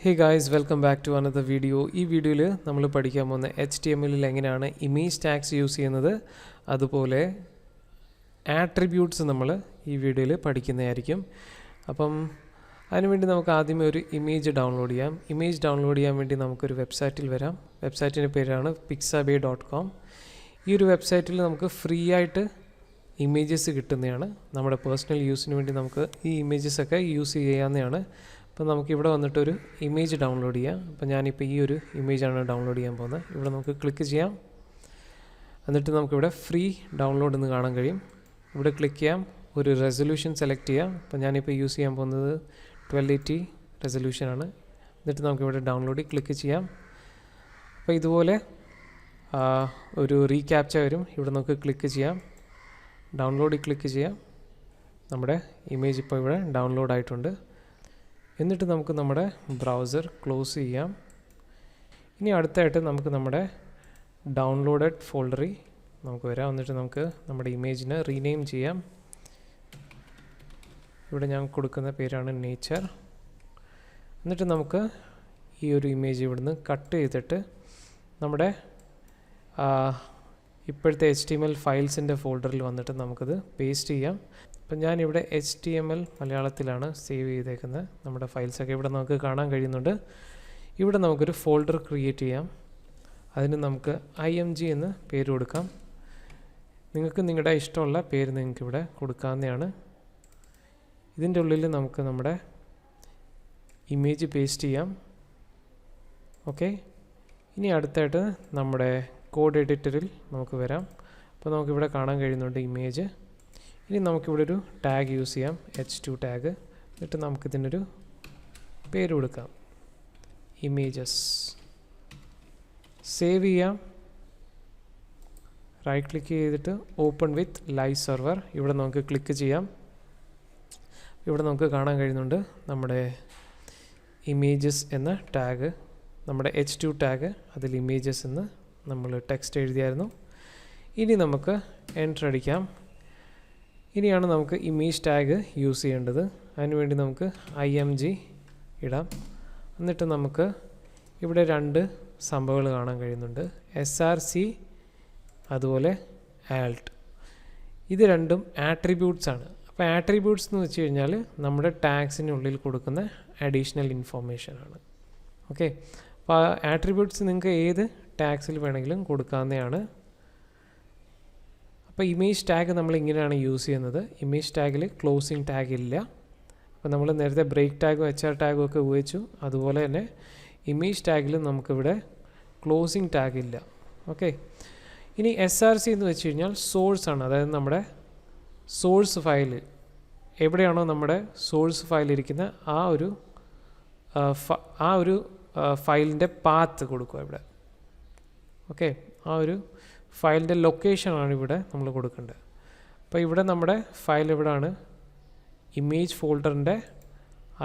Hey guys, welcome back to another video. ഈ വീഡിയോയിൽ നമ്മൾ പഠിക്കാൻ പോകുന്ന HTML-ൽ എങ്ങനെയാണ് ഇമേജ് ടാഗ്സ് യൂസ് ചെയ്യുന്നത്, അതുപോലെ ആട്രിബ്യൂട്ട്സ് നമ്മൾ ഈ വീഡിയോയിൽ പഠിക്കുന്നതായിരിക്കും. അപ്പം അതിനുവേണ്ടി നമുക്ക് ആദ്യമേ ഒരു ഇമേജ് ഡൗൺലോഡ് ചെയ്യാം. ഇമേജ് ഡൗൺലോഡ് ചെയ്യാൻ വേണ്ടി നമുക്കൊരു വെബ്സൈറ്റിൽ വരാം. വെബ്സൈറ്റിൻ്റെ പേരാണ് pixabay.com. ഈ ഒരു വെബ്സൈറ്റിൽ നമുക്ക് ഫ്രീ ആയിട്ട് ഇമേജസ് കിട്ടുന്നതാണ്. നമ്മുടെ പേഴ്സണൽ യൂസിന് വേണ്ടി നമുക്ക് ഈ ഇമേജസൊക്കെ യൂസ് ചെയ്യാവുന്നതാണ്. അപ്പോൾ നമുക്കിവിടെ വന്നിട്ടൊരു ഇമേജ് ഡൗൺലോഡ് ചെയ്യാം. അപ്പോൾ ഞാനിപ്പോൾ ഈ ഒരു ഇമേജാണ് ഡൗൺലോഡ് ചെയ്യാൻ പോകുന്നത്. ഇവിടെ നമുക്ക് ക്ലിക്ക് ചെയ്യാം. എന്നിട്ട് നമുക്കിവിടെ ഫ്രീ ഡൗൺലോഡ് എന്ന് കാണാൻ കഴിയും. ഇവിടെ ക്ലിക്ക് ചെയ്യാം, ഒരു റെസൊല്യൂഷൻ സെലക്ട് ചെയ്യാം. അപ്പോൾ ഞാനിപ്പോൾ യൂസ് ചെയ്യാൻ പോകുന്നത് 1280 റെസൊല്യൂഷനാണ്. എന്നിട്ട് നമുക്കിവിടെ ഡൗൺലോഡ് ക്ലിക്ക് ചെയ്യാം. അപ്പോൾ ഇതുപോലെ ഒരു റീക്യാപ്ച വരും. ഇവിടെ നമുക്ക് ക്ലിക്ക് ചെയ്യാം, ഡൗൺലോഡ് ക്ലിക്ക് ചെയ്യാം. നമ്മുടെ ഇമേജ് ഇപ്പോൾ ഇവിടെ ഡൗൺലോഡ് ആയിട്ടുണ്ട്. എന്നിട്ട് നമുക്ക് നമ്മുടെ ബ്രൗസർ ക്ലോസ് ചെയ്യാം. ഇനി അടുത്തായിട്ട് നമുക്ക് നമ്മുടെ ഡൗൺലോഡഡ് ഫോൾഡറിൽ നമുക്ക് വരാം. എന്നിട്ട് നമുക്ക് നമ്മുടെ ഇമേജിനെ റീനെയിം ചെയ്യാം. ഇവിടെ ഞാൻ കൊടുക്കുന്ന പേരാണ് നേച്ചർ. എന്നിട്ട് നമുക്ക് ഈ ഒരു ഇമേജ് ഇവിടുന്ന് കട്ട് ചെയ്തിട്ട് നമ്മുടെ ഇപ്പോഴത്തെ HTML ഫയൽസിൻ്റെ ഫോൾഡറിൽ വന്നിട്ട് നമുക്കത് പേസ്റ്റ് ചെയ്യാം. അപ്പം ഞാനിവിടെ HTML മലയാളത്തിലാണ് സേവ് ചെയ്തേക്കുന്നത്. നമ്മുടെ ഫയൽസൊക്കെ ഇവിടെ നമുക്ക് കാണാൻ കഴിയുന്നുണ്ട്. ഇവിടെ നമുക്കൊരു ഫോൾഡർ ക്രിയേറ്റ് ചെയ്യാം. അതിന് നമുക്ക് IMG എന്ന് പേര് കൊടുക്കാം. നിങ്ങൾക്ക് നിങ്ങളുടെ ഇഷ്ടമുള്ള പേര് നിങ്ങൾക്ക് ഇവിടെ കൊടുക്കാവുന്നതാണ്. ഇതിൻ്റെ ഉള്ളിൽ നമുക്ക് നമ്മുടെ ഇമേജ് പേസ്റ്റ് ചെയ്യാം. ഓക്കെ, ഇനി അടുത്തായിട്ട് നമ്മുടെ കോഡ് എഡിറ്ററിൽ നമുക്ക് വരാം. അപ്പോൾ നമുക്കിവിടെ കാണാൻ കഴിയുന്നുണ്ട് ഇമേജ്. ഇനി നമുക്കിവിടെ ഒരു ടാഗ് യൂസ് ചെയ്യാം, H2 ടാഗ്. എന്നിട്ട് നമുക്കിതിനൊരു പേര് കൊടുക്കാം, ഇമേജസ്. സേവ് ചെയ്യാം. റൈറ്റ് ക്ലിക്ക് ചെയ്തിട്ട് ഓപ്പൺ വിത്ത് ലൈവ് സെർവർ. ഇവിടെ നമുക്ക് ക്ലിക്ക് ചെയ്യാം. ഇവിടെ നമുക്ക് കാണാൻ കഴിയുന്നുണ്ട് നമ്മുടെ ഇമേജസ് എന്ന ടാഗ്, നമ്മുടെ H2 ടാഗ്. അതിൽ ഇമേജസ് എന്ന് നമ്മൾ ടെക്സ്റ്റ് എഴുതിയായിരുന്നു. ഇനി നമുക്ക് എൻ്റർ അടിക്കാം. ഇനിയാണ് നമുക്ക് ഇമേജ് ടാഗ് യൂസ് ചെയ്യേണ്ടത്. അതിനുവേണ്ടി നമുക്ക് IMG ഇടാം. എന്നിട്ട് നമുക്ക് ഇവിടെ രണ്ട് സംഭവങ്ങൾ കാണാൻ കഴിയുന്നുണ്ട്, SRC അതുപോലെ ALT. ഇത് രണ്ടും ആട്രിബ്യൂട്ട്സ് ആണ്. അപ്പോൾ ആട്രിബ്യൂട്ട്സ് എന്ന് വെച്ച് കഴിഞ്ഞാൽ നമ്മുടെ ടാഗ്സിനുള്ളിൽ കൊടുക്കുന്ന അഡീഷണൽ ഇൻഫോർമേഷൻ ആണ്. ഓക്കെ, അപ്പോൾ ആട്രിബ്യൂട്ട്സ് നിങ്ങൾക്ക് ഏത് ടാഗ്സിൽ വേണമെങ്കിലും കൊടുക്കാവുന്നതാണ്. അപ്പോൾ ഇമേജ് ടാഗ് നമ്മൾ ഇങ്ങനെയാണ് യൂസ് ചെയ്യുന്നത്. ഇമേജ് ടാഗിൽ ക്ലോസിങ് ടാഗ് ഇല്ല. അപ്പോൾ നമ്മൾ നേരത്തെ ബ്രേക്ക് ടാഗും HR ടാഗും ഒക്കെ ഉപയോഗിച്ചു. അതുപോലെ തന്നെ ഇമേജ് ടാഗിൽ നമുക്കിവിടെ ക്ലോസിങ് ടാഗ് ഇല്ല. ഓക്കെ, ഇനി SRC എന്ന് വെച്ച് കഴിഞ്ഞാൽ സോഴ്സ് ആണ്. അതായത് നമ്മുടെ സോഴ്സ് ഫയൽ എവിടെയാണോ നമ്മുടെ സോഴ്സ് ഫയൽ ഇരിക്കുന്ന ആ ഒരു ഫയലിൻ്റെ പാത്ത് കൊടുക്കുക ഇവിടെ. ഓക്കെ, ആ ഒരു ഫയലിൻ്റെ ലൊക്കേഷനാണ് ഇവിടെ നമ്മൾ കൊടുക്കേണ്ടത്. അപ്പോൾ ഇവിടെ നമ്മുടെ ഫയൽ എവിടെയാണ്, ഇമേജ് ഫോൾഡറിൻ്റെ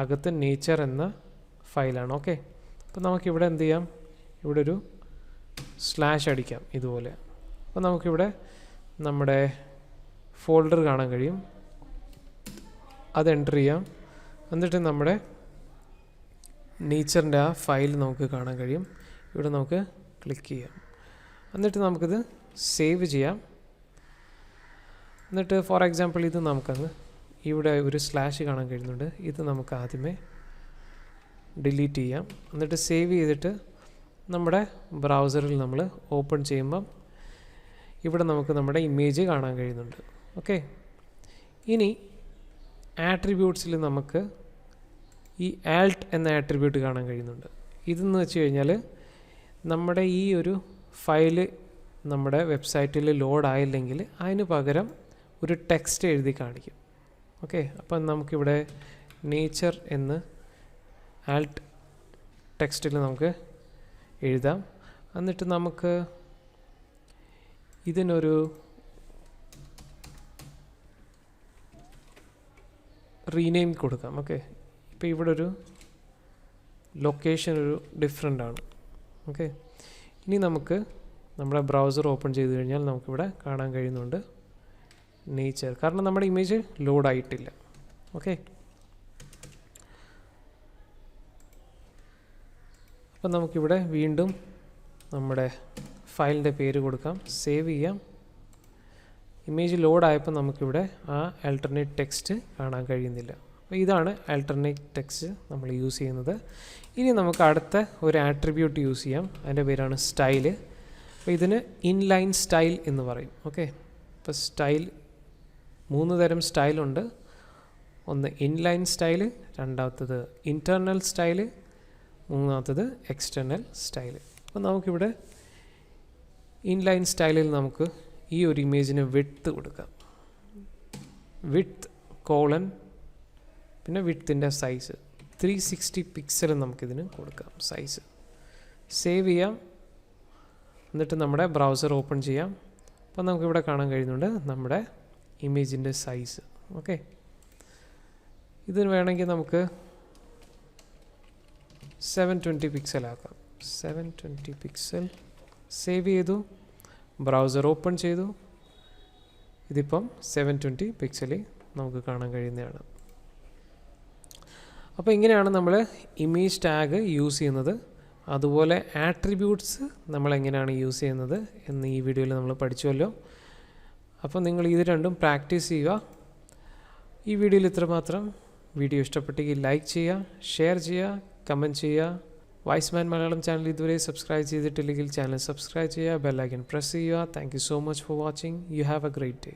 അകത്ത് നേച്ചർ എന്ന ഫയലാണ്. ഓക്കെ, അപ്പോൾ നമുക്കിവിടെ എന്ത് ചെയ്യാം, ഇവിടെ ഒരു സ്ലാഷ് അടിക്കാം ഇതുപോലെ. അപ്പോൾ നമുക്കിവിടെ നമ്മുടെ ഫോൾഡർ കാണാൻ കഴിയും. അത് എൻ്റർ ചെയ്യാം. എന്നിട്ട് നമ്മുടെ നേച്ചറിൻ്റെ ആ ഫയൽ നമുക്ക് കാണാൻ കഴിയും. ഇവിടെ നമുക്ക് ക്ലിക്ക് ചെയ്യാം. എന്നിട്ട് നമുക്കിത് സേവ് ചെയ്യാം. എന്നിട്ട് ഫോർ എക്സാമ്പിൾ ഇത് നമുക്കങ്ങ് ഇവിടെ ഒരു സ്ലാഷ് കാണാൻ കഴിയുന്നുണ്ട്. ഇത് നമുക്ക് ആദ്യമേ ഡിലീറ്റ് ചെയ്യാം. എന്നിട്ട് സേവ് ചെയ്തിട്ട് നമ്മുടെ ബ്രൗസറിൽ നമ്മൾ ഓപ്പൺ ചെയ്യുമ്പം ഇവിടെ നമുക്ക് നമ്മുടെ ഇമേജ് കാണാൻ കഴിയുന്നുണ്ട്. ഓക്കെ, ഇനി ആട്രിബ്യൂട്ട്സിൽ നമുക്ക് ഈ ALT എന്ന ആട്രിബ്യൂട്ട് കാണാൻ കഴിയുന്നുണ്ട്. ഇതെന്ന് വെച്ച് കഴിഞ്ഞാൽ നമ്മുടെ ഈ ഒരു ഫയല് നമ്മുടെ വെബ്സൈറ്റിൽ ലോഡ് ആയില്ലെങ്കിൽ അതിന് പകരം ഒരു ടെക്സ്റ്റ് എഴുതി കാണിക്കും. ഓക്കെ, അപ്പം നമുക്കിവിടെ നേച്ചർ എന്ന് ALT ടെക്സ്റ്റിൽ നമുക്ക് എഴുതാം. എന്നിട്ട് നമുക്ക് ഇതിനൊരു റീനെയിം കൊടുക്കാം. ഓക്കെ, ഇപ്പോൾ ഇവിടെ ഒരു ലൊക്കേഷൻ ഒരു ഡിഫറെൻ്റ് ആണ്. ഓക്കെ, ഇനി നമുക്ക് നമ്മുടെ ബ്രൗസർ ഓപ്പൺ ചെയ്ത് കഴിഞ്ഞാൽ നമുക്കിവിടെ കാണാൻ കഴിയുന്നുണ്ട് നേച്ചർ, കാരണം നമ്മുടെ ഇമേജ് ലോഡായിട്ടില്ല. ഓക്കെ, അപ്പോൾ നമുക്കിവിടെ വീണ്ടും നമ്മുടെ ഫയലിൻ്റെ പേര് കൊടുക്കാം, സേവ് ചെയ്യാം. ഇമേജ് ലോഡായപ്പോൾ നമുക്കിവിടെ ആ ആൾട്ടർനേറ്റ് ടെക്സ്റ്റ് കാണാൻ കഴിയുന്നില്ല. അപ്പോൾ ഇതാണ് ആൾട്ടർനേറ്റ് ടെക്സ്റ്റ് നമ്മൾ യൂസ് ചെയ്യുന്നത്. ഇനി നമുക്ക് അടുത്ത ഒരു ആട്രിബ്യൂട്ട് യൂസ് ചെയ്യാം. അതിൻ്റെ പേരാണ് സ്റ്റൈല്. അപ്പോൾ ഇതിന് ഇൻലൈൻ സ്റ്റൈൽ എന്ന് പറയും. ഓക്കെ, അപ്പോൾ സ്റ്റൈൽ 3 തരം സ്റ്റൈലുണ്ട്. ഒന്ന് ഇൻലൈൻ സ്റ്റൈല്, രണ്ടാമത്തത് ഇൻറ്റേർണൽ സ്റ്റൈല്, മൂന്നാമത്തത് എക്സ്റ്റേർണൽ സ്റ്റൈല്. അപ്പോൾ നമുക്കിവിടെ ഇൻലൈൻ സ്റ്റൈലിൽ നമുക്ക് ഈ ഒരു ഇമേജിന് വിഡ്ത്ത് കൊടുക്കാം. വിഡ്ത്ത് കോളൻ പിന്നെ വിഡ്ത്തിൻ്റെ സൈസ് 360 പിക്സൽ നമുക്കിതിന് കൊടുക്കാം സൈസ്. സേവ് ചെയ്യാം. എന്നിട്ട് നമ്മുടെ ബ്രൗസർ ഓപ്പൺ ചെയ്യാം. അപ്പോൾ നമുക്കിവിടെ കാണാൻ കഴിയുന്നുണ്ട് നമ്മുടെ ഇമേജിൻ്റെ സൈസ്. ഓക്കെ, ഇതിന് വേണമെങ്കിൽ നമുക്ക് 720 പിക്സൽ ആക്കാം. 720 പിക്സൽ. സേവ് ചെയ്തു, ബ്രൗസർ ഓപ്പൺ ചെയ്തു. ഇതിപ്പം 720 പിക്സലിൽ നമുക്ക് കാണാൻ കഴിയുന്നതാണ്. അപ്പോൾ ഇങ്ങനെയാണ് നമ്മൾ ഇമേജ് ടാഗ് യൂസ് ചെയ്യുന്നത്. അതുപോലെ ആട്രിബ്യൂട്ട്സ് നമ്മൾ എങ്ങനെയാണ് യൂസ് ചെയ്യുന്നത് എന്ന് ഈ വീഡിയോയിൽ നമ്മൾ പഠിച്ചുവല്ലോ. അപ്പോൾ നിങ്ങൾ ഇത് രണ്ടും പ്രാക്ടീസ് ചെയ്യുക. ഈ വീഡിയോയിൽ ഇത്രമാത്രം. വീഡിയോ ഇഷ്ടപ്പെട്ടെങ്കിൽ ലൈക്ക് ചെയ്യുക, ഷെയർ ചെയ്യുക, കമൻറ്റ് ചെയ്യുക. വൈസ്മാൻ മലയാളം ചാനൽ ഇതുവരെ സബ്സ്ക്രൈബ് ചെയ്തിട്ടില്ലെങ്കിൽ ചാനൽ സബ്സ്ക്രൈബ് ചെയ്യുക, ബെൽ ഐക്കൺ പ്രസ് ചെയ്യുക. Thank you so much for watching. You have A great day.